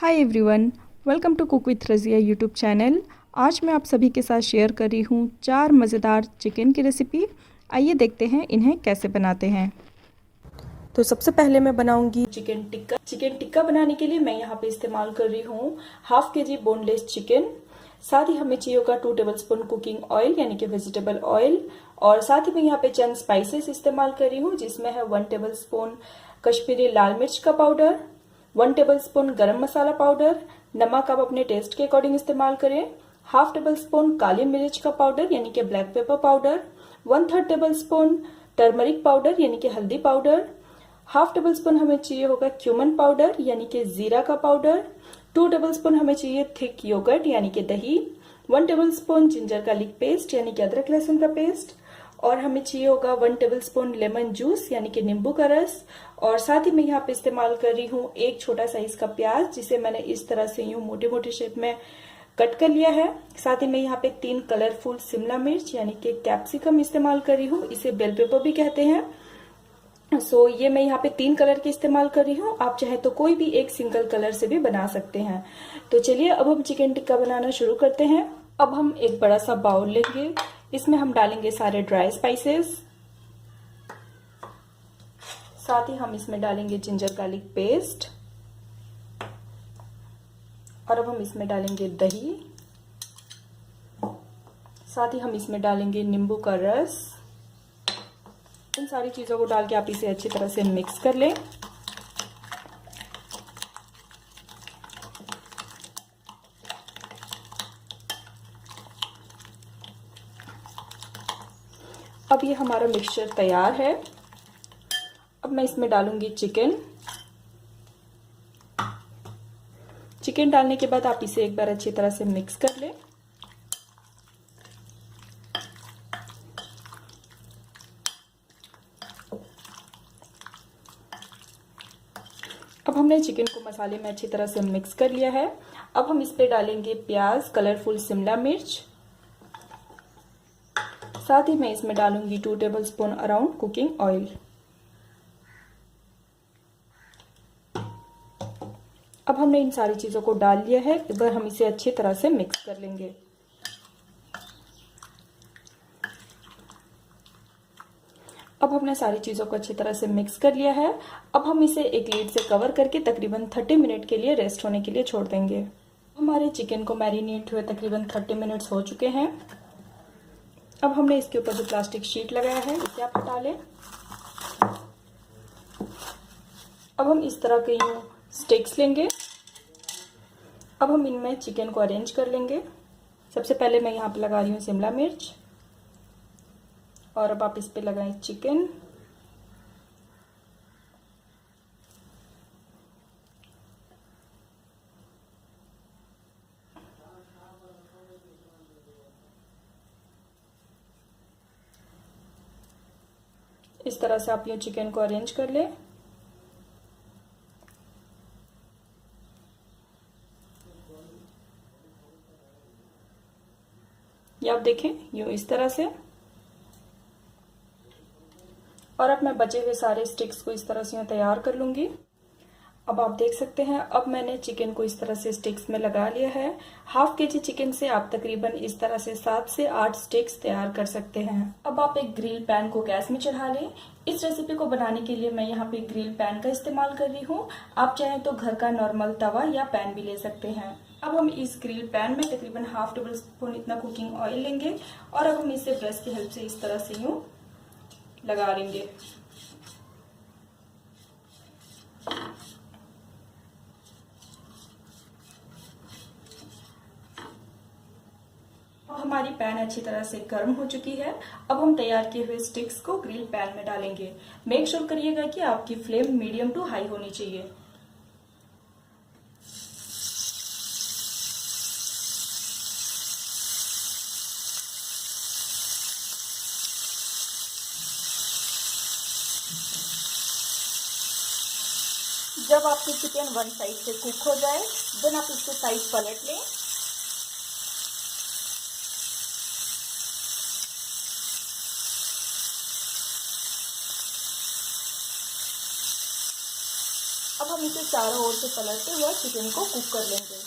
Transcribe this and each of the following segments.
Hi everyone, welcome to cook with Razia YouTube channel. आज मैं आप सभी के साथ शेयर कर रही हूँ 4 मज़ेदार चिकन की रेसिपी। आइए देखते हैं इन्हें कैसे बनाते हैं। तो सबसे पहले मैं बनाऊंगी चिकन टिक्का। चिकन टिक्का बनाने के लिए मैं यहाँ पे इस्तेमाल कर रही हूँ हाफ के जी बोनलेस चिकन। साथ ही हमें चाहिए होगा 2 टेबलस्पून कुकिंग ऑयल यानी कि वेजिटेबल ऑयल। और साथ ही मैं यहाँ पे चंद स्पाइसेस इस्तेमाल कर रही हूँ, जिसमें है 1 टेबलस्पून कश्मीरी लाल मिर्च का पाउडर, 1 टेबलस्पून गरम मसाला पाउडर। नमक आप अपने टेस्ट के अकॉर्डिंग इस्तेमाल करें। हाफ टेबल स्पून काली मिर्च का पाउडर यानी कि black pepper powder, 1/3 table spoon turmeric powder यानी कि हल्दी पाउडर, हाफ टेबल स्पून हमें चाहिए होगा क्यूमन पाउडर यानी कि जीरा का पाउडर, 2 टेबल स्पून हमें चाहिए थिक योगर्ट यानी कि दही, 1 table spoon ginger garlic paste यानी कि अदरक लहसुन का पेस्ट, और हमें चाहिए होगा 1 टेबल स्पून लेमन जूस यानी कि नींबू का रस। और साथ ही मैं यहाँ पे इस्तेमाल कर रही हूँ एक छोटा साइज का प्याज, जिसे मैंने इस तरह से यूं मोटे मोटे शेप में कट कर लिया है। साथ ही मैं यहाँ पे 3 कलरफुल शिमला मिर्च यानी कि कैप्सिकम इस्तेमाल कर रही हूँ, इसे बेल पेपर भी कहते हैं। ये मैं यहाँ पे 3 कलर के इस्तेमाल कर रही हूँ, आप चाहे तो कोई भी एक सिंगल कलर से भी बना सकते हैं। तो चलिए अब हम चिकन टिक्का बनाना शुरू करते हैं। अब हम एक बड़ा सा बाउल लेंगे, इसमें हम डालेंगे सारे ड्राई स्पाइसेस। साथ ही हम इसमें डालेंगे जिंजर गार्लिक पेस्ट, और अब हम इसमें डालेंगे दही। साथ ही हम इसमें डालेंगे नींबू का रस। इन सारी चीजों को डाल के आप इसे अच्छी तरह से मिक्स कर लें। अब ये हमारा मिक्सचर तैयार है। अब मैं इसमें डालूंगी चिकन। चिकन डालने के बाद आप इसे एक बार अच्छी तरह से मिक्स कर लें। अब हमने चिकन को मसाले में अच्छी तरह से मिक्स कर लिया है। अब हम इस पे डालेंगे प्याज, कलरफुल शिमला मिर्च। साथ ही मैं इसमें डालूंगी 2 टेबलस्पून अराउंड कुकिंग ऑयल। अब हमने इन सारी चीजों को डाल लिया है, एक बार हम इसे अच्छी तरह से मिक्स कर लेंगे। अब हमने सारी चीजों को अच्छी तरह से मिक्स कर लिया है। अब हम इसे एक लीड से कवर करके तकरीबन 30 मिनट के लिए रेस्ट होने के लिए छोड़ देंगे। हमारे चिकन को मैरिनेट हुए तकरीबन 30 मिनट्स हो चुके हैं। अब हमने इसके ऊपर जो प्लास्टिक शीट लगाया है इसे आप हटा लें। अब हम इस तरह के यूं स्टिक्स लेंगे। अब हम इनमें चिकन को अरेंज कर लेंगे। सबसे पहले मैं यहाँ पे लगा रही हूँ शिमला मिर्च, और अब आप इस पे लगाएं चिकन। इस तरह से आप यूं चिकन को अरेंज कर लें। ये आप देखें यूं इस तरह से। और अब मैं बचे हुए सारे स्टिक्स को इस तरह से यूं तैयार कर लूंगी। अब आप देख सकते हैं, अब मैंने चिकन को इस तरह से स्टिक्स में लगा लिया है। हाफ के जी चिकन से आप तकरीबन इस तरह से 7 से 8 स्टिक्स तैयार कर सकते हैं। अब आप एक ग्रिल पैन को गैस में चढ़ा लें। इस रेसिपी को बनाने के लिए मैं यहाँ पे ग्रिल पैन का इस्तेमाल कर रही हूँ, आप चाहें तो घर का नॉर्मल तवा या पैन भी ले सकते हैं। अब हम इस ग्रिल पैन में तकरीबन हाफ टेबल स्पून इतना कुकिंग ऑयल लेंगे, और अब हम इसे ब्रश की हेल्प से इस तरह से यूं लगा लेंगे। अब हमारी पैन अच्छी तरह से गर्म हो चुकी है। अब हम तैयार किए हुए स्टिक्स को ग्रिल पैन में डालेंगे। मेक श्योर करिएगा कि आपकी फ्लेम मीडियम टू हाई होनी चाहिए। जब आपकी चिकन वन साइड से कुक हो जाए, देन आप इसको साइड पलट लें। अब हम हम इसे चारों ओर से पलटते हुए चिकन को कुक कर लेंगे।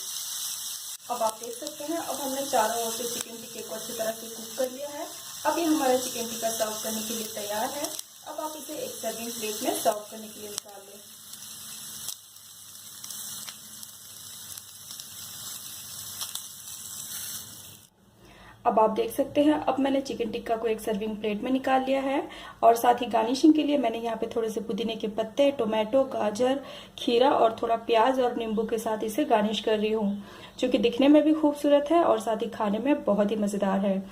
अब आप देख सकते हैं, अब हमने चारों ओर से चिकन टिक्के को अच्छी तरह से कुक कर लिया है। अब ये हमारा चिकन टिक्का सर्व करने के लिए तैयार है। अब आप इसे एक सर्विंग प्लेट में सर्व करने के लिए निकाल लें। अब आप देख सकते हैं, अब मैंने चिकन टिक्का को एक सर्विंग प्लेट में निकाल लिया है और साथ ही गार्निशिंग के लिए मैंने यहाँ पे थोड़े से पुदीने के पत्ते, टोमेटो, गाजर, खीरा और थोड़ा प्याज और नींबू के साथ इसे गार्निश कर रही हूँ, जो कि दिखने में भी खूबसूरत है और साथ ही खाने में बहुत ही मज़ेदार है।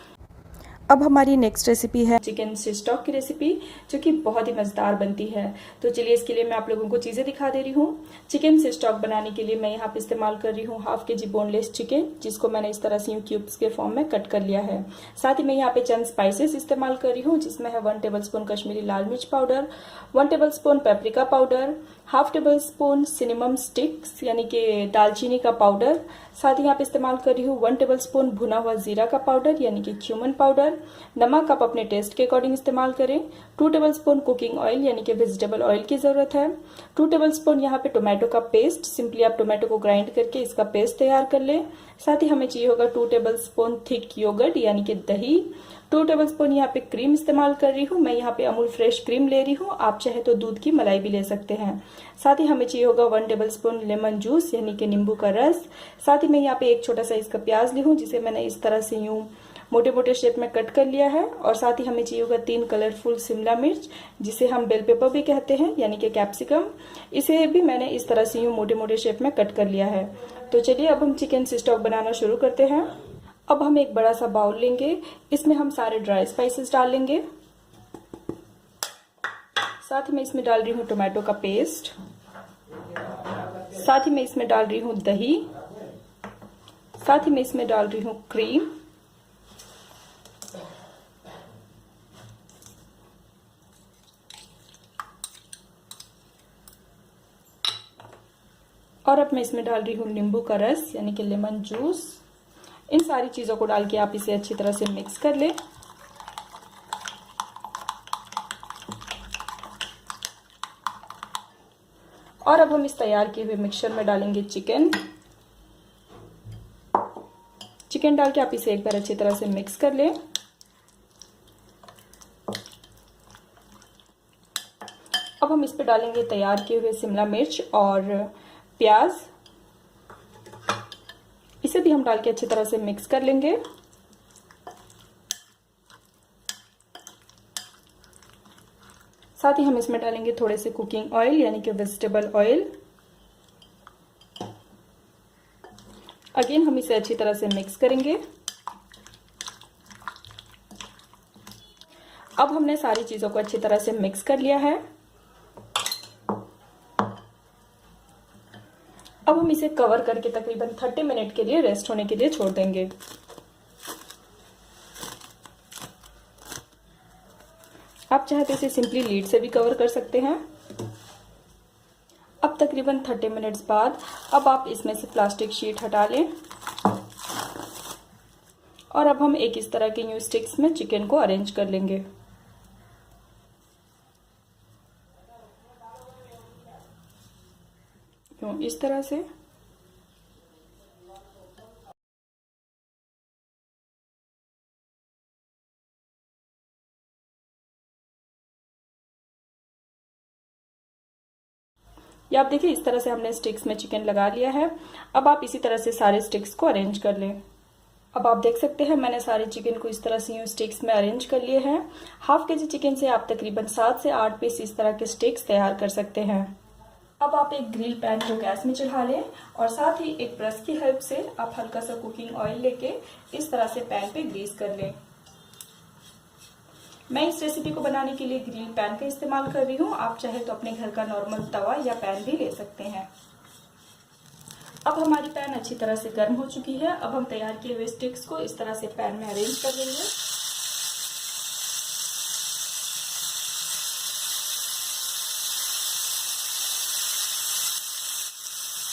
अब हमारी नेक्स्ट रेसिपी है चिकन सिस्टॉक की रेसिपी, जो कि बहुत ही मज़ेदार बनती है। तो चलिए इसके लिए मैं आप लोगों को चीज़ें दिखा दे रही हूँ। चिकन सिस्टॉक बनाने के लिए मैं यहाँ पे इस्तेमाल कर रही हूँ हाफ के जी बोनलेस चिकन, जिसको मैंने इस तरह से क्यूब्स के फॉर्म में कट कर लिया है। साथ ही मैं यहाँ पे चंद स्पाइसेस इस्तेमाल कर रही हूँ, जिसमें है 1 टेबलस्पून कश्मीरी लाल मिर्च powder, 1 tablespoon paprika powder, half tablespoon cinnamon sticks यानी कि दालचीनी का पाउडर। साथ ही यहाँ पे इस्तेमाल कर रही हूँ 1 टेबलस्पून भुना हुआ जीरा का पाउडर यानी कि क्यूमन पाउडर। नमक आप अपने टेस्ट के अकॉर्डिंग इस्तेमाल करें। 2 टेबलस्पून कुकिंग ऑयल यानी कि वेजिटेबल ऑयल की जरूरत है। 2 टेबलस्पून यहाँ पे टोमेटो का पेस्ट, सिंपली आप टोमेटो को ग्राइंड करके इसका पेस्ट तैयार कर लें। साथ ही हमें चाहिए होगा 2 टेबलस्पून थिक योगर्ट यानी कि दही। 2 टेबलस्पून यहाँ पे क्रीम इस्तेमाल कर रही हूँ, मैं यहाँ पे अमूल फ्रेश क्रीम ले रही हूँ, आप चाहे तो दूध की मलाई भी ले सकते हैं। साथ ही हमें चाहिए होगा 1 टेबलस्पून लेमन जूस यानी कि नींबू का रस। साथ ही मैं यहाँ पे एक छोटा साइज का प्याज ली हूँ, जिसे मैंने इस तरह से यूं मोटे मोटे शेप में कट कर लिया है। और साथ ही हमें चाहिए होगा 3 कलरफुल शिमला मिर्च, जिसे हम बेल पेपर भी कहते हैं यानी कि कैप्सिकम। इसे भी मैंने इस तरह से यूं मोटे मोटे शेप में कट कर लिया है। तो चलिए अब हम चिकन सिस्टॉक बनाना शुरू करते हैं। अब हम एक बड़ा सा बाउल लेंगे, इसमें हम सारे ड्राई स्पाइसेस डाल लेंगे। साथ ही मैं इसमें डाल रही हूँ टोमेटो का पेस्ट। साथ ही मैं इसमें डाल रही हूँ दही। साथ ही मैं इसमें डाल रही हूँ क्रीम। और अब मैं इसमें डाल रही हूँ नींबू का रस यानी कि लेमन जूस। इन सारी चीजों को डाल के आप इसे अच्छी तरह से मिक्स कर लें। और अब हम इस तैयार किए हुए मिक्सचर में डालेंगे चिकन। चिकन डाल के आप इसे एक बार अच्छी तरह से मिक्स कर लें। अब हम इस पे डालेंगे तैयार किए हुए शिमला मिर्च और प्याज। इसे भी हम डाल के अच्छी तरह से मिक्स कर लेंगे। साथ ही हम इसमें डालेंगे थोड़े से कुकिंग ऑयल यानी कि वेजिटेबल ऑयल। अगेन हम इसे अच्छी तरह से मिक्स करेंगे। अब हमने सारी चीजों को अच्छी तरह से मिक्स कर लिया है। अब हम इसे कवर करके तकरीबन 30 मिनट के लिए रेस्ट होने के लिए छोड़ देंगे। आप चाहे तो इसे सिंपली लीड से भी कवर कर सकते हैं। अब तकरीबन 30 मिनट्स बाद अब आप इसमें से प्लास्टिक शीट हटा लें और अब हम एक इस तरह के न्यू स्टिक्स में चिकन को अरेंज कर लेंगे। इस तरह से। ये आप देखिए, इस तरह से हमने स्टिक्स में चिकन लगा लिया है। अब आप इसी तरह से सारे स्टिक्स को अरेंज कर लें। अब आप देख सकते हैं मैंने सारे चिकन को इस तरह से यूं स्टिक्स में अरेंज कर लिए हैं। हाफ के जी चिकन से आप तकरीबन 7 से 8 पीस इस तरह के स्टिक्स तैयार कर सकते हैं। अब आप एक ग्रिल पैन को गैस में चढ़ा लें और साथ ही एक ब्रश की हेल्प से आप हल्का सा कुकिंग ऑयल लेके इस तरह से पैन पे ग्रीस कर लें। मैं इस रेसिपी को बनाने के लिए ग्रिल पैन का इस्तेमाल कर रही हूँ, आप चाहे तो अपने घर का नॉर्मल तवा या पैन भी ले सकते हैं। अब हमारी पैन अच्छी तरह से गर्म हो चुकी है। अब हम तैयार किए हुए स्टिक्स को इस तरह से पैन में अरेंज कर लेंगे।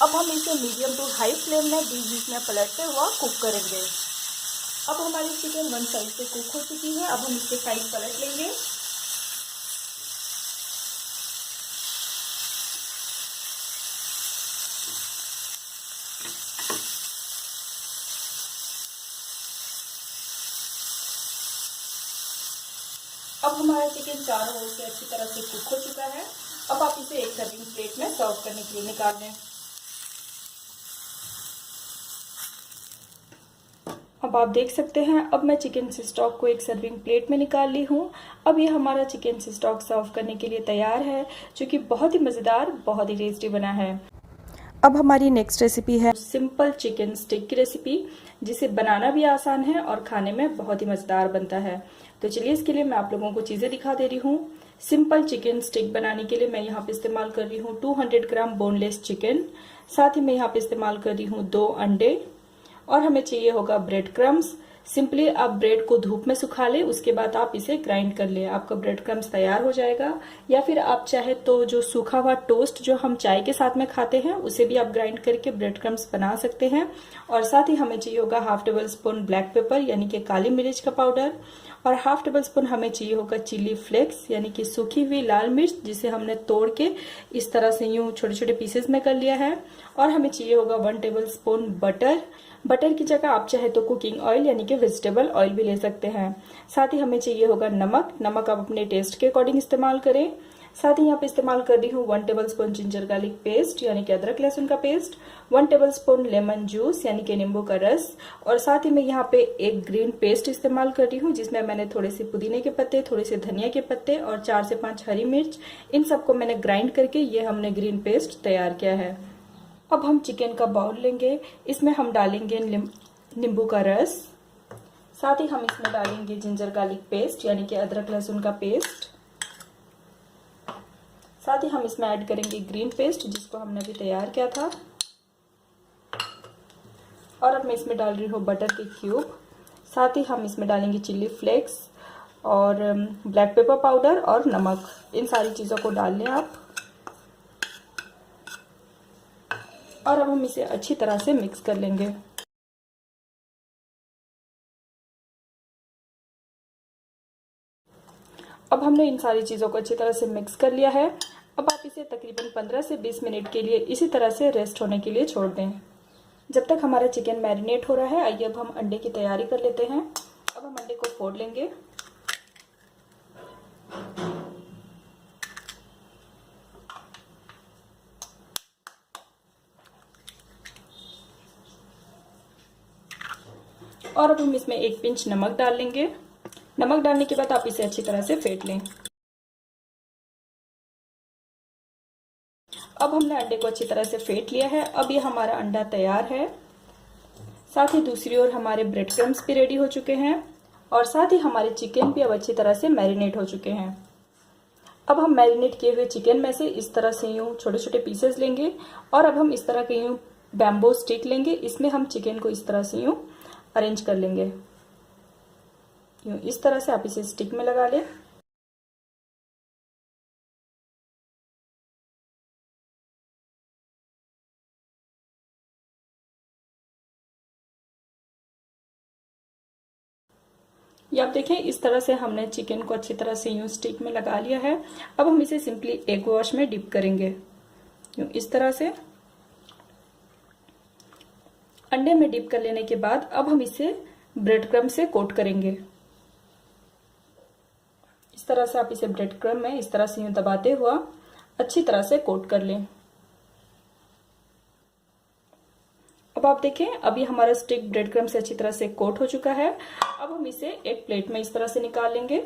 अब हम इसे मीडियम टू हाई फ्लेम में बीच में पलटते हुआ कुक करेंगे। अब हमारी चिकन वन साइड से कुक हो चुकी है। अब हम इसके साइड पलट लेंगे। अब हमारा चिकन चारों ओर से अच्छी तरह से कुक हो चुका है। अब आप इसे एक सर्विंग प्लेट में सर्व करने के लिए निकाल लें। अब आप देख सकते हैं, अब मैं चिकन स्टॉक को एक सर्विंग प्लेट में निकाल ली हूँ। अब ये हमारा चिकन स्टॉक सर्व करने के लिए तैयार है, जो कि बहुत ही मज़ेदार, बहुत ही टेस्टी बना है। अब हमारी नेक्स्ट रेसिपी है सिंपल चिकन स्टिक की रेसिपी, जिसे बनाना भी आसान है और खाने में बहुत ही मज़ेदार बनता है। तो चलिए इसके लिए मैं आप लोगों को चीज़ें दिखा दे रही हूँ। सिंपल चिकन स्टिक बनाने के लिए मैं यहाँ पे इस्तेमाल कर रही हूँ 200 ग्राम बोनलेस चिकन। साथ ही मैं यहाँ पे इस्तेमाल कर रही हूँ 2 अंडे, और हमें चाहिए होगा ब्रेड क्रम्स। सिंपली आप ब्रेड को धूप में सुखा लें, उसके बाद आप इसे ग्राइंड कर लें, आपका ब्रेड क्रम्स तैयार हो जाएगा। या फिर आप चाहे तो जो सूखा हुआ टोस्ट जो हम चाय के साथ में खाते हैं, उसे भी आप ग्राइंड करके ब्रेड क्रम्स बना सकते हैं। और साथ ही हमें चाहिए होगा half table spoon black pepper यानी कि काली मिर्च का पाउडर, और हाफ टेबल स्पून हमें चाहिए होगा चिली फ्लेक्स यानी कि सूखी हुई लाल मिर्च, जिसे हमने तोड़ के इस तरह से यूं छोटे छोटे पीसेस में कर लिया है। और हमें चाहिए होगा 1 टेबल स्पून बटर। बटर की जगह आप चाहे तो कुकिंग ऑयल यानी कि वेजिटेबल ऑयल भी ले सकते हैं। साथ ही हमें चाहिए होगा नमक। नमक आप अपने टेस्ट के अकॉर्डिंग इस्तेमाल करें। साथ ही यहाँ पे इस्तेमाल कर रही हूँ 1 table spoon ginger garlic paste यानी कि अदरक लहसुन का paste, 1 table spoon lemon juice यानी कि नींबू का रस, और साथ ही मैं यहाँ पे एक ग्रीन पेस्ट इस्तेमाल कर रही हूँ, जिसमें मैंने थोड़े से पुदीने के पत्ते, थोड़े से धनिया के पत्ते और 4 से 5 हरी मिर्च, इन सबको मैंने ग्राइंड करके ये हमने ग्रीन पेस्ट तैयार किया है। अब हम चिकन का बाउल लेंगे, इसमें हम डालेंगे नींबू का रस, साथ ही हम इसमें डालेंगे जिंजर गार्लिक पेस्ट यानी कि अदरक लहसुन का पेस्ट, साथ ही हम इसमें ऐड करेंगे ग्रीन पेस्ट जिसको हमने अभी तैयार किया था, और अब मैं इसमें डाल रही हूँ बटर के क्यूब। साथ ही हम इसमें डालेंगे चिल्ली फ्लेक्स और ब्लैक पेपर पाउडर और नमक। इन सारी चीज़ों को डाल लें आप, और अब हम इसे अच्छी तरह से मिक्स कर लेंगे। अब हमने इन सारी चीज़ों को अच्छी तरह से मिक्स कर लिया है। अब आप इसे तकरीबन 15 से 20 मिनट के लिए इसी तरह से रेस्ट होने के लिए छोड़ दें। जब तक हमारा चिकन मैरिनेट हो रहा है, आइए अब हम अंडे की तैयारी कर लेते हैं। अब हम अंडे को फोड़ लेंगे। और अब हम इसमें एक पिंच नमक डाल लेंगे। नमक डालने के बाद आप इसे अच्छी तरह से फेंट लें। अब हमने अंडे को अच्छी तरह से फेंट लिया है। अब ये हमारा अंडा तैयार है। साथ ही दूसरी ओर हमारे ब्रेड क्रम्स भी रेडी हो चुके हैं, और साथ ही हमारे चिकन भी अब अच्छी तरह से मैरिनेट हो चुके हैं। अब हम मैरिनेट किए हुए चिकन में से इस तरह से यूं छोटे छोटे पीसेस लेंगे, और अब हम इस तरह के यूं बैम्बो स्टिक लेंगे। इसमें हम चिकन को इस तरह से यूं अरेंज कर लेंगे। यूं इस तरह से आप इसे स्टिक में लगा लें। ये आप देखें, इस तरह से हमने चिकन को अच्छी तरह से यूं स्टिक में लगा लिया है। अब हम इसे सिंपली एग वॉश में डिप करेंगे, यूं इस तरह से। अंडे में डिप कर लेने के बाद अब हम इसे ब्रेड क्रम्ब से कोट करेंगे। इस तरह से आप इसे ब्रेड क्रम्ब में इस तरह से यूं दबाते हुआ अच्छी तरह से कोट कर लें। अब आप देखें, अभी हमारा स्टिक ब्रेड क्रम्ब से अच्छी तरह से कोट हो चुका है। अब हम इसे एक प्लेट में इस तरह से निकाल लेंगे,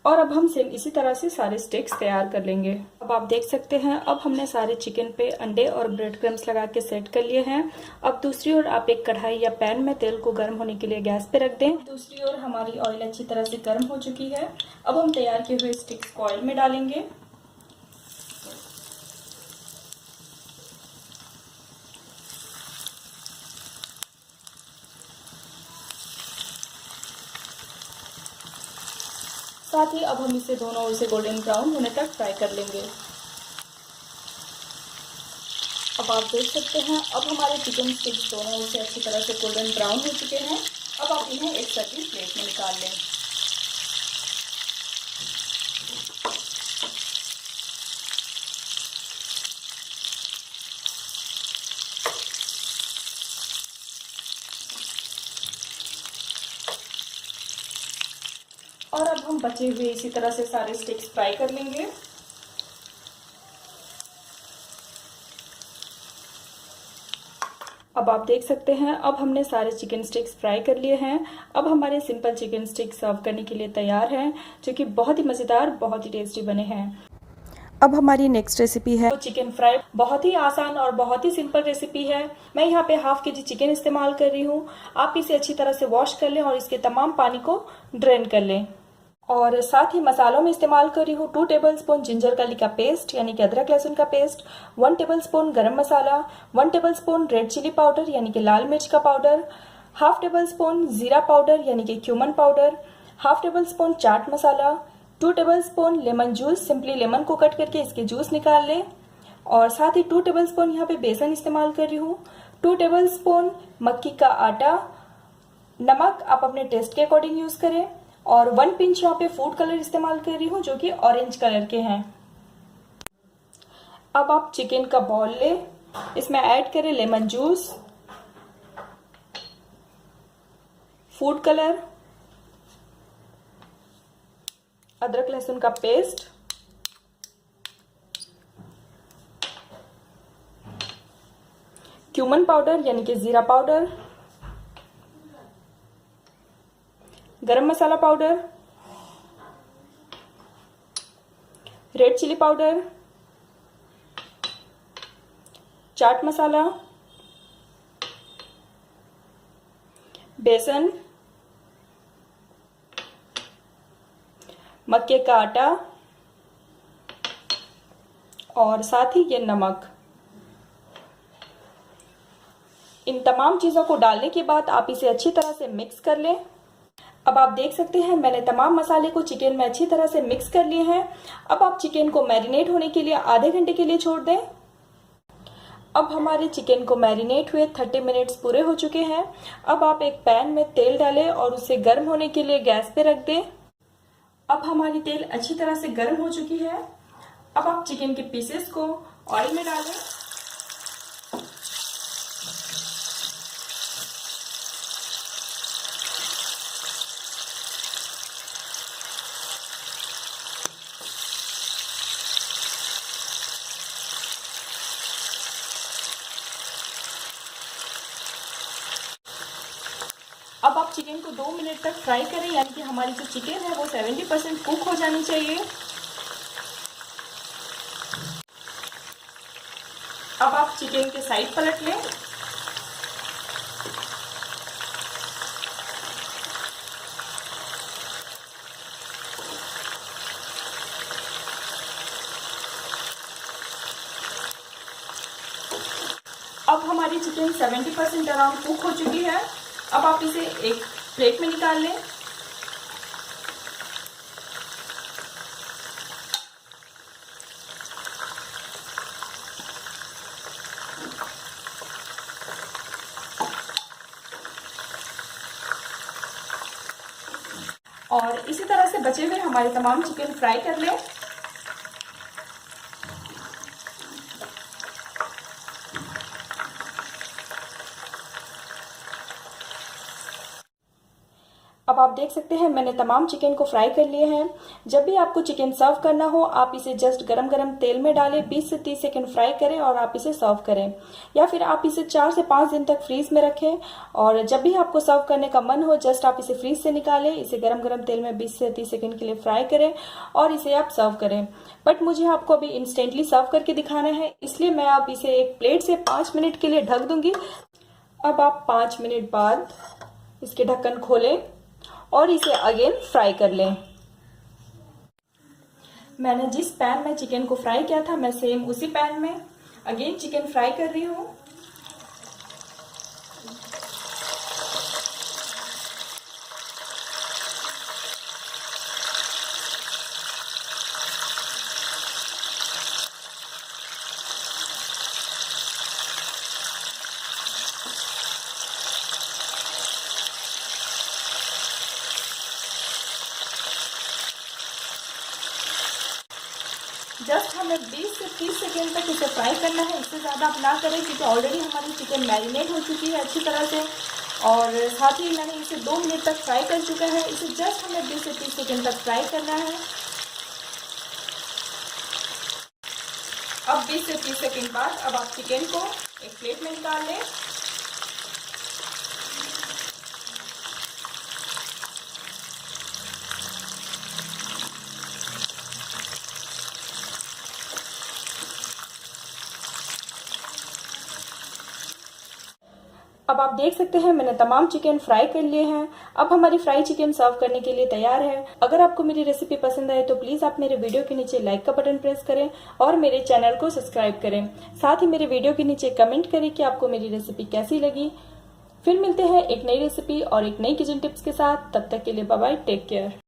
और अब हम सेम इसी तरह से सारे स्टिक्स तैयार कर लेंगे। अब आप देख सकते हैं, अब हमने सारे चिकन पे अंडे और ब्रेड क्रम्स लगा के सेट कर लिए हैं। अब दूसरी ओर आप एक कढ़ाई या पैन में तेल को गर्म होने के लिए गैस पे रख दें। दूसरी ओर हमारी ऑयल अच्छी तरह से गर्म हो चुकी है। अब हम तैयार किए हुए स्टिक्स को ऑयल में डालेंगे। साथ ही अब हम इसे दोनों ओर से गोल्डन ब्राउन होने तक फ्राई कर लेंगे। अब आप देख सकते हैं, अब हमारे चिकन स्टिक्स दोनों ओर से अच्छी तरह से गोल्डन ब्राउन हो चुके हैं। अब आप इन्हें एक सर्विंग प्लेट में निकाल लें। हम बचे हुए इसी तरह से सारे स्टिक्स फ्राई कर लेंगे। अब आप देख सकते हैं, अब हमने सारे चिकन स्टिक्स फ्राई कर लिए हैं। अब हमारे सिंपल चिकन स्टिक्स सर्व करने के लिए तैयार हैं, जो कि बहुत ही मज़ेदार, बहुत ही टेस्टी बने हैं। अब हमारी नेक्स्ट रेसिपी है चिकन फ्राई। बहुत ही आसान और बहुत ही सिंपल रेसिपी है। मैं यहाँ पे हाफ के जी चिकन इस्तेमाल कर रही हूँ। आप इसे अच्छी तरह से वॉश कर लें और इसके तमाम पानी को ड्रेन कर लें। और साथ ही मसालों में इस्तेमाल कर रही हूँ 2 टेबलस्पून जिंजर गार्लिक का पेस्ट यानी कि अदरक लहसुन का पेस्ट, 1 टेबलस्पून गरम मसाला, 1 टेबलस्पून रेड चिली पाउडर यानी कि लाल मिर्च का पाउडर, हाफ टेबलस्पून जीरा पाउडर यानी कि cumin powder, half tablespoon chaat masala, 2 tablespoon lemon juice. Simply lemon को कट करके इसके जूस निकाल लें। और साथ ही 2 टेबलस्पून यहाँ पे बेसन इस्तेमाल कर रही हूँ, 2 टेबलस्पून मक्की का आटा, नमक आप अपने टेस्ट के अकॉर्डिंग यूज करें, और 1 पिंच यहाँ पे फूड कलर इस्तेमाल कर रही हूँ जो कि ऑरेंज कलर के हैं। अब आप चिकन का बॉल लें, इसमें ऐड करें लेमन जूस, फूड कलर, अदरक लहसुन का पेस्ट, क्यूमन पाउडर यानी कि जीरा पाउडर, गरम मसाला powder, red chilli powder, chaat masala, बेसन, मक्के का आटा और साथ ही ये नमक। इन तमाम चीज़ों को डालने के बाद आप इसे अच्छी तरह से मिक्स कर लें। अब आप देख सकते हैं मैंने तमाम मसाले को चिकन में अच्छी तरह से मिक्स कर लिए हैं। अब आप चिकन को मैरिनेट होने के लिए आधे घंटे के लिए छोड़ दें। अब हमारे चिकन को मैरिनेट हुए 30 मिनट्स पूरे हो चुके हैं। अब आप एक पैन में तेल डालें और उसे गर्म होने के लिए गैस पे रख दें। अब हमारी तेल अच्छी तरह से गर्म हो चुकी है। अब आप चिकन के पीसेस को ऑयल में डालें। अब आप चिकन को 2 मिनट तक फ्राई करें, यानी कि हमारी जो चिकन है वो 70% कुक हो जानी चाहिए। अब आप चिकन के साइड पलट लें। अब हमारी चिकन 70% अराउंड कुक हो चुकी है। अब आप इसे एक प्लेट में निकाल लें। और इसी तरह से बचे हुए हमारे तमाम चिकन फ्राई कर लें। अब आप देख सकते हैं मैंने तमाम चिकन को फ्राई कर लिए हैं। जब भी आपको चिकन सर्व करना हो आप इसे जस्ट गरम गरम तेल में डालें, 20 से 30 सेकंड फ्राई करें और आप इसे सर्व करें। या फिर आप इसे 4 से 5 दिन तक फ्रीज में रखें और जब भी आपको सर्व करने का मन हो जस्ट आप इसे फ्रीज से निकालें, इसे गरम गरम तेल में 20 से 30 सेकंड के लिए फ्राई करें और इसे आप सर्व करें। बट मुझे आपको अभी इंस्टेंटली सर्व करके दिखाना है, इसलिए मैं आप इसे एक प्लेट से 5 मिनट के लिए ढक दूंगी। अब आप 5 मिनट बाद इसके ढक्कन खोलें और इसे अगेन फ्राई कर लें। मैंने जिस पैन में चिकन को फ्राई किया था मैं सेम उसी पैन में अगेन चिकन फ्राई कर रही हूँ। जस्ट हमें 20 से 30 सेकेंड तक इसे फ्राई करना है, इससे ज़्यादा आप ना करें क्योंकि ऑलरेडी हमारी चिकन मैरिनेट हो चुकी है अच्छी तरह से। और साथ ही मैंने इसे 2 मिनट तक फ्राई कर चुका है। इसे जस्ट हमें 20 से 30 सेकेंड तक फ्राई करना है। अब 20 से 30 सेकेंड बाद अब आप चिकन को एक प्लेट में निकाल लें। अब आप देख सकते हैं मैंने तमाम चिकन फ्राई कर लिए हैं। अब हमारी फ्राई चिकन सर्व करने के लिए तैयार है। अगर आपको मेरी रेसिपी पसंद आए तो प्लीज आप मेरे वीडियो के नीचे लाइक का बटन प्रेस करें और मेरे चैनल को सब्सक्राइब करें। साथ ही मेरे वीडियो के नीचे कमेंट करें कि आपको मेरी रेसिपी कैसी लगी। फिर मिलते हैं एक नई रेसिपी और एक नई किचन टिप्स के साथ। तब तक के लिए बाय बाय, टेक केयर।